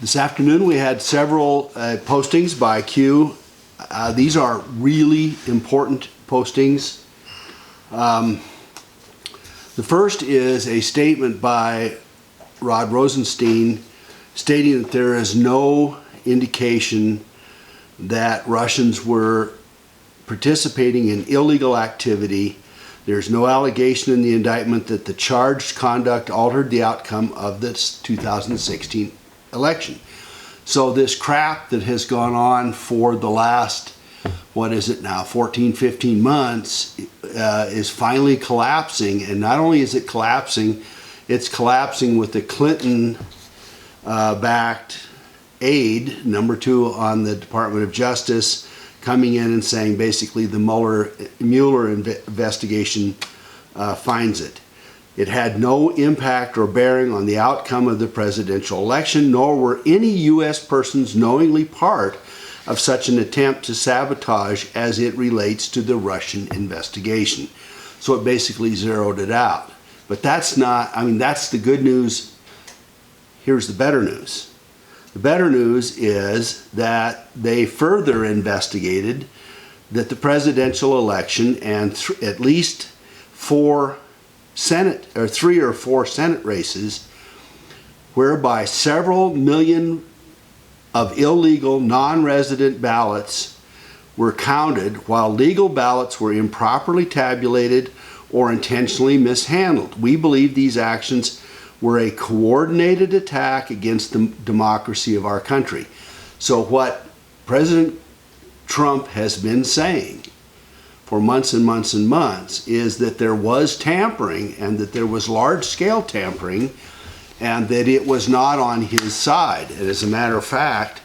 This afternoon we had several postings by Q. These are really important postings. The first is a statement by Rod Rosenstein stating that there is no indication that Russians were participating in illegal activity. There's no allegation in the indictment that the charged conduct altered the outcome of this 2016 election. So this crap that has gone on for the last, what is it now, 14, 15 months is finally collapsing. And not only is it collapsing, it's collapsing with the Clinton-backed aide, number 2 on the Department of Justice, coming in and saying basically the Mueller investigation finds it. It had no impact or bearing on the outcome of the presidential election, nor were any U.S. persons knowingly part of such an attempt to sabotage as it relates to the Russian investigation. So it basically zeroed it out. But that's not, I mean, that's the good news. Here's the better news. The better news is that they further investigated that the presidential election and at least 3 or 4 Senate races, whereby several million of illegal non-resident ballots were counted while legal ballots were improperly tabulated or intentionally mishandled. We believe these actions were a coordinated attack against the democracy of our country. So what President Trump has been saying for months and months and months is that there was tampering, and that there was large-scale tampering, and that it was not on his side. And as a matter of fact,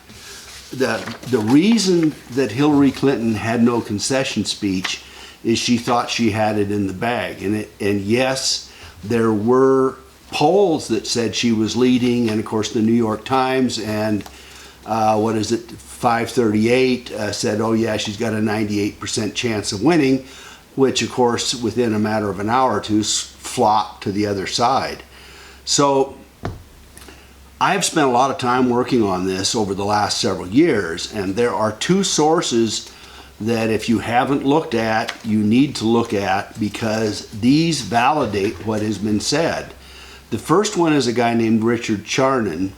the reason that Hillary Clinton had no concession speech is she thought she had it in the bag. And yes, there were polls that said she was leading, and of course the New York Times and 538 said, oh yeah, she's got a 98% chance of winning, which of course within a matter of an hour or two flopped to the other side. So I've spent a lot of time working on this over the last several years, and there are 2 sources that if you haven't looked at, you need to look at, because these validate what has been said. The first one is a guy named Richard Charnon,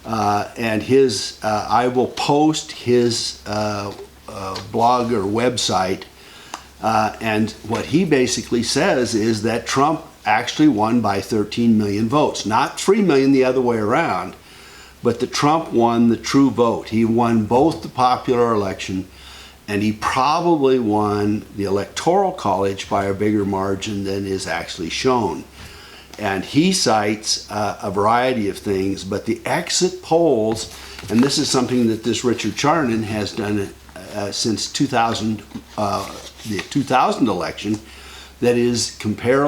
and his I will post his blog or website, and what he basically says is that Trump actually won by 13 million votes. Not 3 million the other way around, but that Trump won the true vote. He won both the popular election, and he probably won the Electoral College by a bigger margin than is actually shown. And he cites a variety of things, but the exit polls, and this is something that this Richard Charnon has done since 2000, the 2000 election, that is compare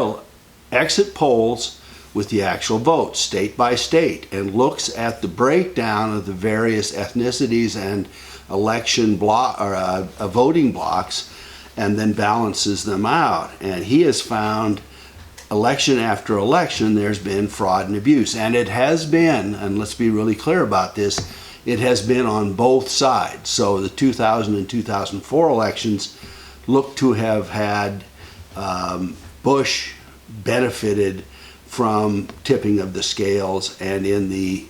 exit polls with the actual votes, state by state, and looks at the breakdown of the various ethnicities and election voting blocks, and then balances them out. And he has found election after election there's been fraud and abuse, and it has been, and let's be really clear about this, it has been on both sides. So the 2000 and 2004 elections look to have had Bush benefited from tipping of the scales, and in the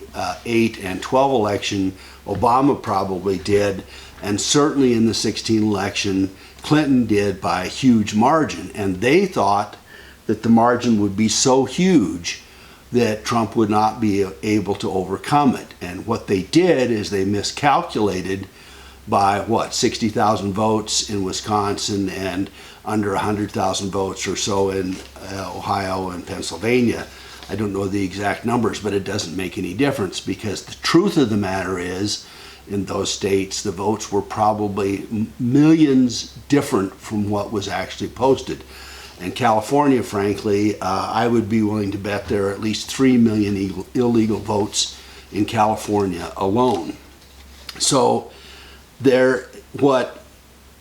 8 and 12 election Obama probably did, and certainly in the 16 election Clinton did by a huge margin. And they thought that the margin would be so huge that Trump would not be able to overcome it. And what they did is they miscalculated by, 60,000 votes in Wisconsin and under 100,000 votes or so in Ohio and Pennsylvania. I don't know the exact numbers, but it doesn't make any difference, because the truth of the matter is, in those states, the votes were probably millions different from what was actually posted. And California, frankly, I would be willing to bet there are at least 3 million illegal votes in California alone. So what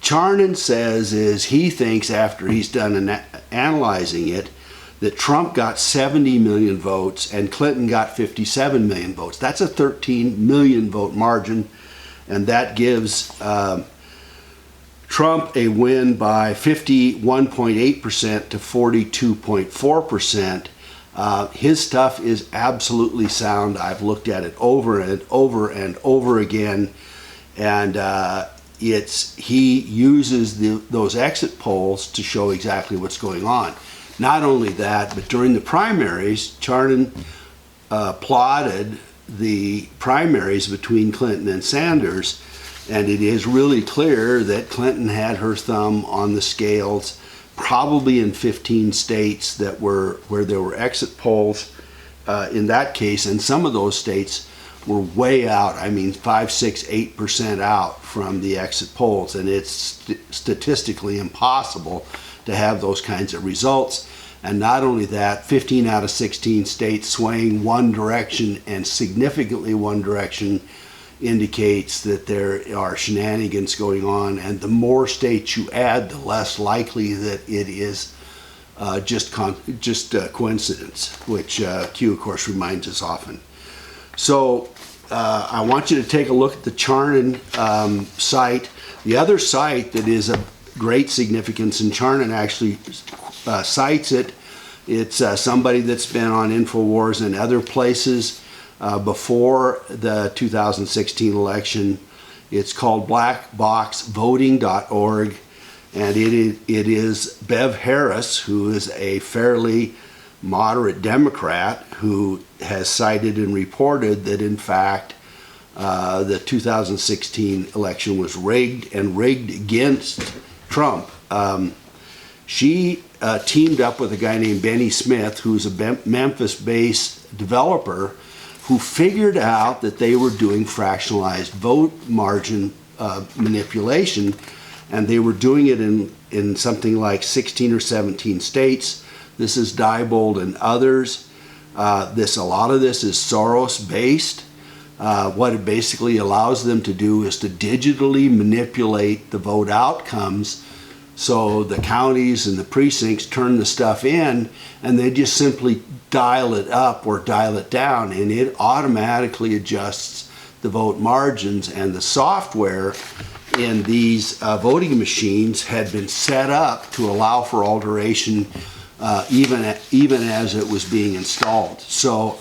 Charnon says is he thinks, after he's done analyzing it, that Trump got 70 million votes and Clinton got 57 million votes. That's a 13 million vote margin, and that gives Trump a win by 51.8% to 42.4%. His stuff is absolutely sound. I've looked at it over and over and over again, and he uses those exit polls to show exactly what's going on. Not only that, but during the primaries, Charnon plotted the primaries between Clinton and Sanders, and it is really clear that Clinton had her thumb on the scales, probably in 15 states that where there were exit polls in that case, and some of those states were way out. I mean, 5, 6, 8% out from the exit polls, and it's statistically impossible to have those kinds of results. And not only that, 15 out of 16 states swaying one direction, and significantly one direction, indicates that there are shenanigans going on, and the more states you add, the less likely that it is just coincidence, which Q, of course, reminds us often. So I want you to take a look at the Charnon site. The other site that is of great significance, and Charnon actually cites it. It's somebody that's been on InfoWars and other places before the 2016 election. It's called blackboxvoting.org, and it is Bev Harris, who is a fairly moderate Democrat, who has cited and reported that in fact the 2016 election was rigged, and rigged against Trump. She teamed up with a guy named Benny Smith, who's a Memphis-based developer, who figured out that they were doing fractionalized vote margin manipulation, and they were doing it in something like 16 or 17 states. This is Diebold and others. A lot of this is Soros-based. What it basically allows them to do is to digitally manipulate the vote outcomes, so the counties and the precincts turn the stuff in, and they just simply dial it up or dial it down, and it automatically adjusts the vote margins. And the software in these voting machines had been set up to allow for alteration even as it was being installed. So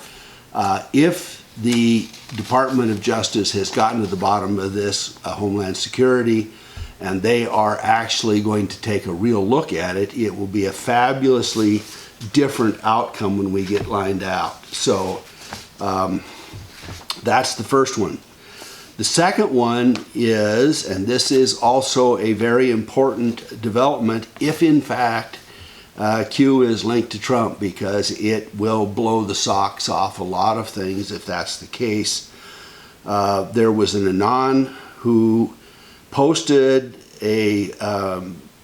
if the Department of Justice has gotten to the bottom of this, Homeland Security, and they are actually going to take a real look at it, it will be a fabulously different outcome when we get lined out. So that's the first one. The second one is, and this is also a very important development, if in fact Q is linked to Trump, because it will blow the socks off a lot of things if that's the case. There was an Anon who posted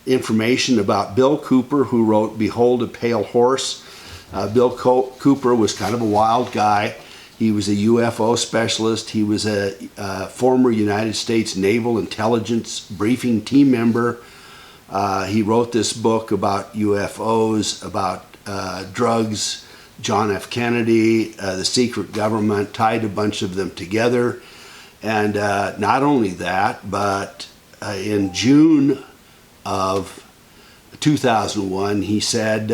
information about Bill Cooper, who wrote Behold a Pale Horse. Bill Cooper was kind of a wild guy. He was a UFO specialist. He was a former United States Naval Intelligence Briefing team member. He wrote this book about UFOs, about drugs, John F. Kennedy, the secret government, tied a bunch of them together. And not only that, but in June of 2001, he said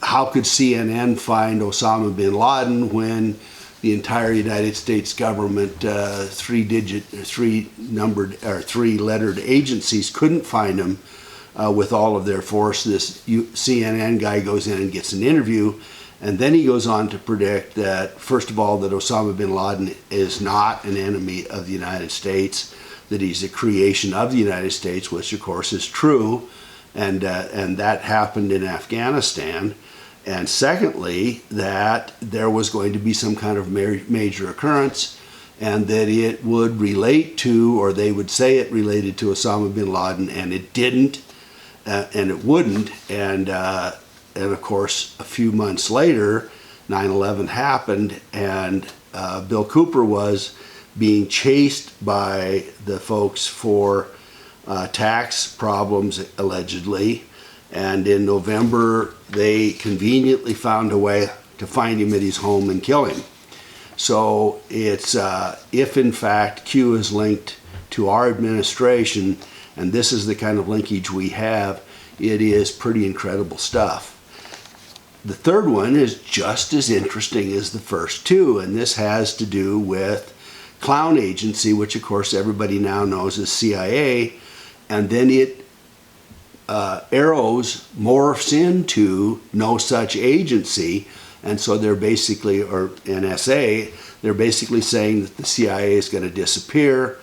how could CNN find Osama bin Laden when the entire United States government, three-lettered agencies couldn't find him with all of their force. This CNN guy goes in and gets an interview, and then he goes on to predict that, first of all, that Osama bin Laden is not an enemy of the United States, that he's a creation of the United States, which of course is true, and that happened in Afghanistan. And secondly, that there was going to be some kind of major occurrence, and that it would relate to, or they would say it related to, Osama bin Laden, and it didn't, and it wouldn't. And of course, a few months later, 9/11 happened, and Bill Cooper was being chased by the folks for tax problems, allegedly. And in November, they conveniently found a way to find him at his home and kill him. So it's, if in fact Q is linked to our administration, and this is the kind of linkage we have, it is pretty incredible stuff. The third one is just as interesting as the first two, and this has to do with Clown Agency, which of course everybody now knows as CIA, and then it arrows morphs into no such agency, and so they're basically, or NSA, they're basically saying that the CIA is going to disappear.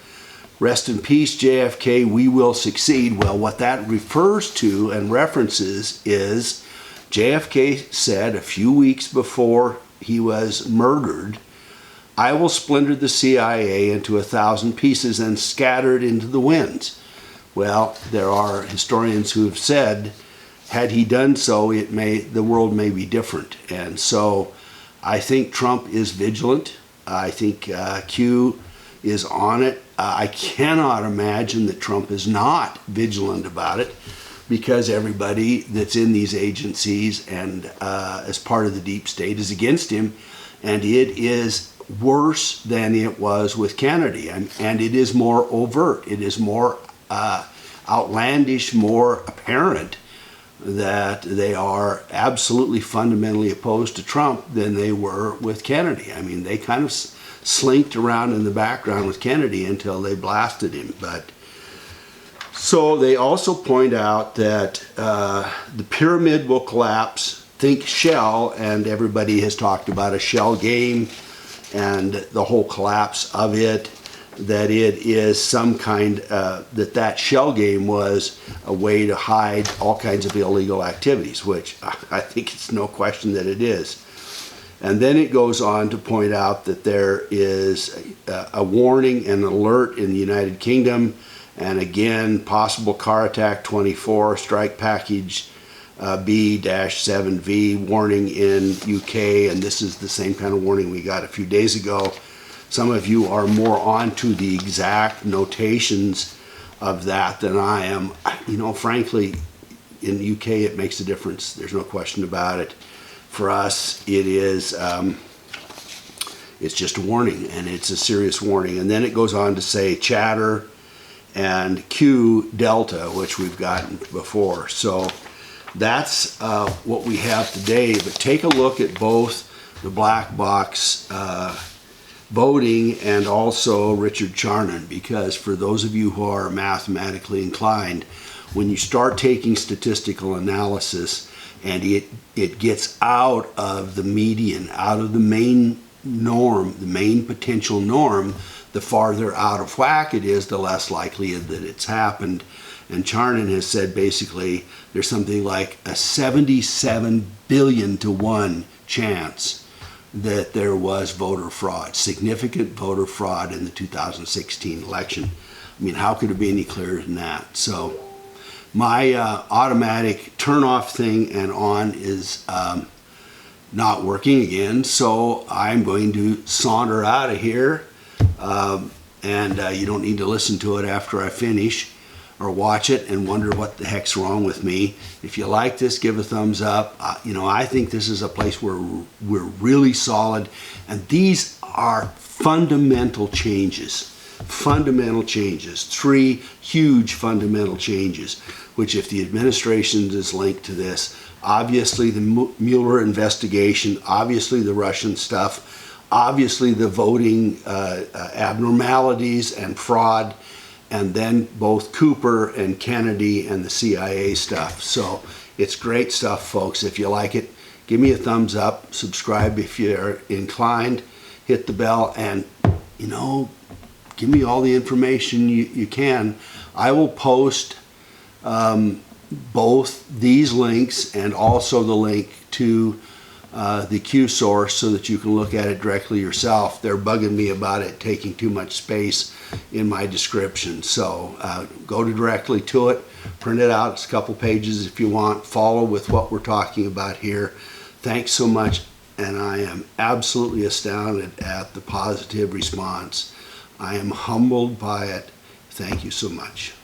Rest in peace, JFK, we will succeed. Well, what that refers to and references is JFK said a few weeks before he was murdered, I will splinter the CIA into 1,000 pieces and scatter it into the winds. Well, there are historians who have said, had he done so, the world may be different. And so I think Trump is vigilant. I think Q is on it. I cannot imagine that Trump is not vigilant about it, because everybody that's in these agencies and as part of the deep state is against him, and it is worse than it was with Kennedy, and it is more overt, it is more outlandish, more apparent that they are absolutely fundamentally opposed to Trump than they were with Kennedy. I mean, they kind of slinked around in the background with Kennedy until they blasted him. But so they also point out that the pyramid will collapse. Think shell, and everybody has talked about a shell game and the whole collapse of it, that it is some kind, that shell game was a way to hide all kinds of illegal activities, which I think it's no question that it is. And then it goes on to point out that there is a warning and alert in the United Kingdom, and again, possible car attack 24, strike package B-7V, warning in UK, and this is the same kind of warning we got a few days ago. Some of you are more onto the exact notations of that than I am. You know, frankly, in the UK it makes a difference. There's no question about it. For us, it is, it's just a warning, and it's a serious warning. And then it goes on to say chatter and Q delta, which we've gotten before. So that's what we have today. But take a look at both the black box voting and also Richard Charnon, because for those of you who are mathematically inclined, when you start taking statistical analysis and it gets out of the median, out of the main norm, the main potential norm, the farther out of whack it is, the less likely that it's happened. And Charnon has said basically there's something like a 77 billion to 1 chance that there was voter fraud, significant voter fraud in the 2016 election. I mean, how could it be any clearer than that? So my automatic turn off thing and on is not working again, so I'm going to saunter out of here, and you don't need to listen to it after I finish or watch it and wonder what the heck's wrong with me. If you like this, give a thumbs up. You know, I think this is a place where we're really solid, and these are fundamental changes. Fundamental changes, 3 huge fundamental changes, which if the administration is linked to this, obviously the Mueller investigation, obviously the Russian stuff, obviously the voting abnormalities and fraud, and then both Cooper and Kennedy and the CIA stuff. So it's great stuff, folks. If you like it, give me a thumbs up, subscribe if you're inclined, hit the bell, and, you know, give me all the information you can. I will post both these links and also the link to the Q source so that you can look at it directly yourself. They're bugging me about it taking too much space in my description. So go directly to it, print it out. It's a couple pages if you want. Follow with what we're talking about here. Thanks so much, and I am absolutely astounded at the positive response. I am humbled by it. Thank you so much.